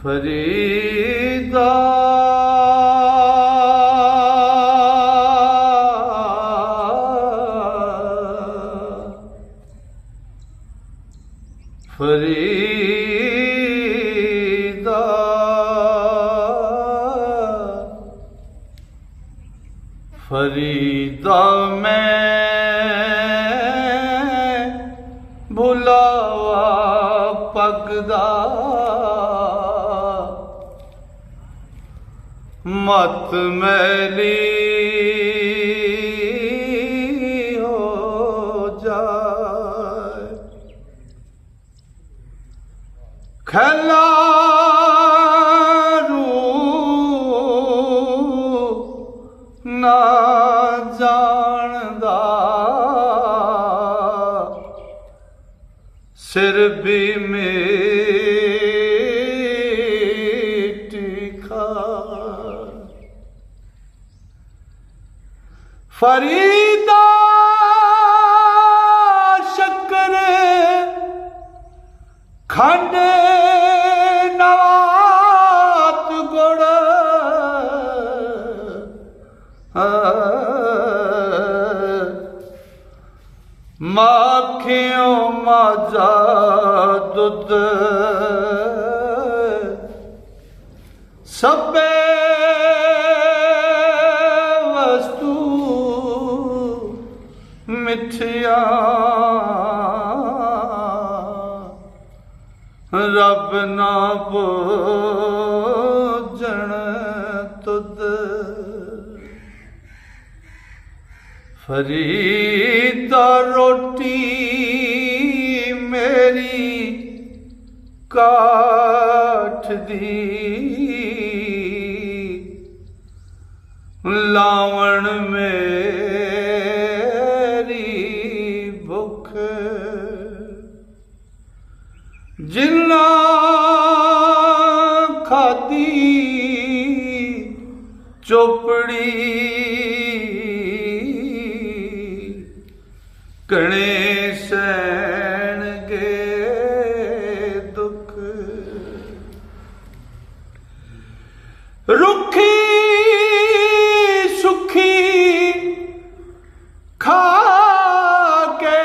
ਫਰੀਦਾ ਫਰੀਦਾ ਫਰੀਦਾ ਮੈਂ ਭੁਲਾਵਾ ਪਗਦਾ ਮਤ ਮੈਲੀ ਹੋ ਜਾਏ ਖਲਾਰੂ ਨਾ ਜਾਣਦਾ ਸਿਰ ਵੀ ਮੇਟੀ ਖਾ ਫਰੀਦਾ ਸ਼ੱਕਰ ਖੰਡ ਨਵਾਤ ਗੁੜ ਮਾਖਿਓ ਮਾਜਾ ਦੁੱਧ ਸਭੇ ਵਸਤੂ ਮਿੱਠੀਆਂ ਰੱਬ ਨਾ ਭੋਜਣ ਤੁਧ ਫਰੀਦਾ ਰੋਟੀ ਮੇਰੀ ਕਾਠ ਦੀ ਲਾਵਣ ਮੇਰੀ ਭੁੱਖ ਜਿੰਨਾ ਖਾਦੀ ਚੋਪੜੀ ਕਣੇ ਸਹਿਣਗੇ ਦੁੱਖ ਰੁੱਖੀ ਸੁੱਖੀ ਖਾ ਕੇ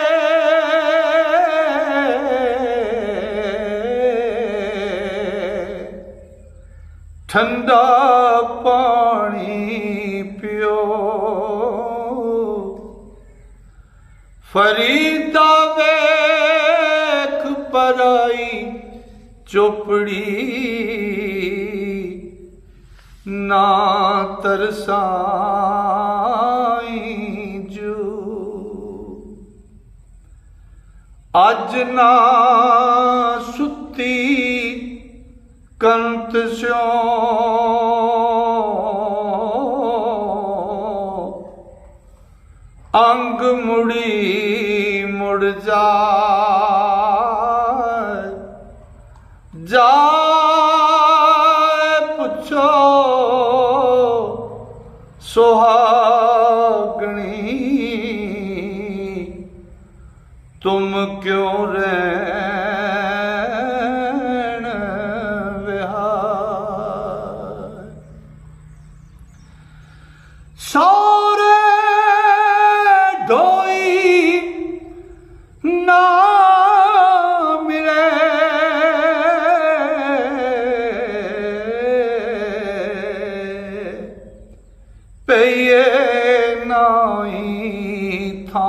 ਠੰਡਾ ਪਾਣੀ ਪਿਓ ਫਰੀਦਾ ਵੇਖ ਪਰਾਈ ਚੋਪੜੀ ਨਾ ਤਰਸਾਈ ਜੂ ਅੱਜ ਨਾ ਸੁੱਤੀ ਕੰਤ ਸਿਓ ਅੰਗ ਮੁੜੀ ਮੁੜ ਜਾਏ ਪੁੱਛੋ ਸੁਹਾਗਣੀ ਤੁਮ ਕਿਉਂ ਰਹਿਣ ਵਿਹਾਰ ਸਹੁਰੇ ਢੋਈ ਨਾ ਮਿਲੇ ਪਈਏ ਨਾਈ ਥਾਂ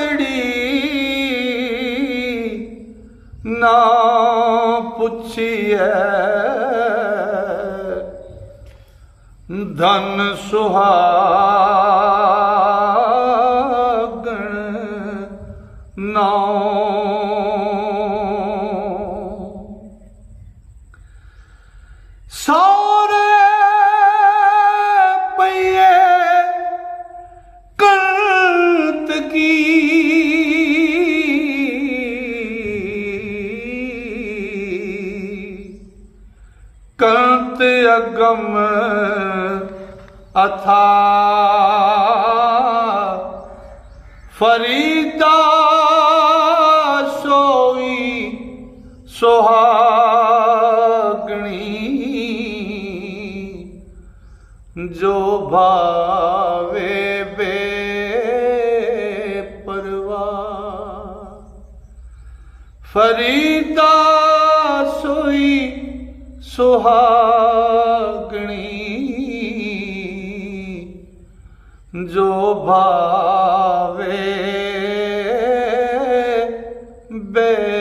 ਪਿਰਵਾਤੜੀ ਨਾ ਪੁੱਛੀਏ ਧਨ ਸੁਹਾਗਣ ਨਾਉ ਸਹੁਰੇ ਪਈਏ ਕੰਤ ਕੀ ਕੰਤ ਅਗਮ ਅਥਾ ਫਰੀਦਾ ਸੋਈ ਸੁਹਾਗਣੀ ਜੋ ਭਾਵੇ ਬੇਪਰਵਾਹ ਫਰੀਦਾ ਸੋਈ ਸੁਹਾਗਣੀ ਜੋ ਭਾਵੇ ਬੇ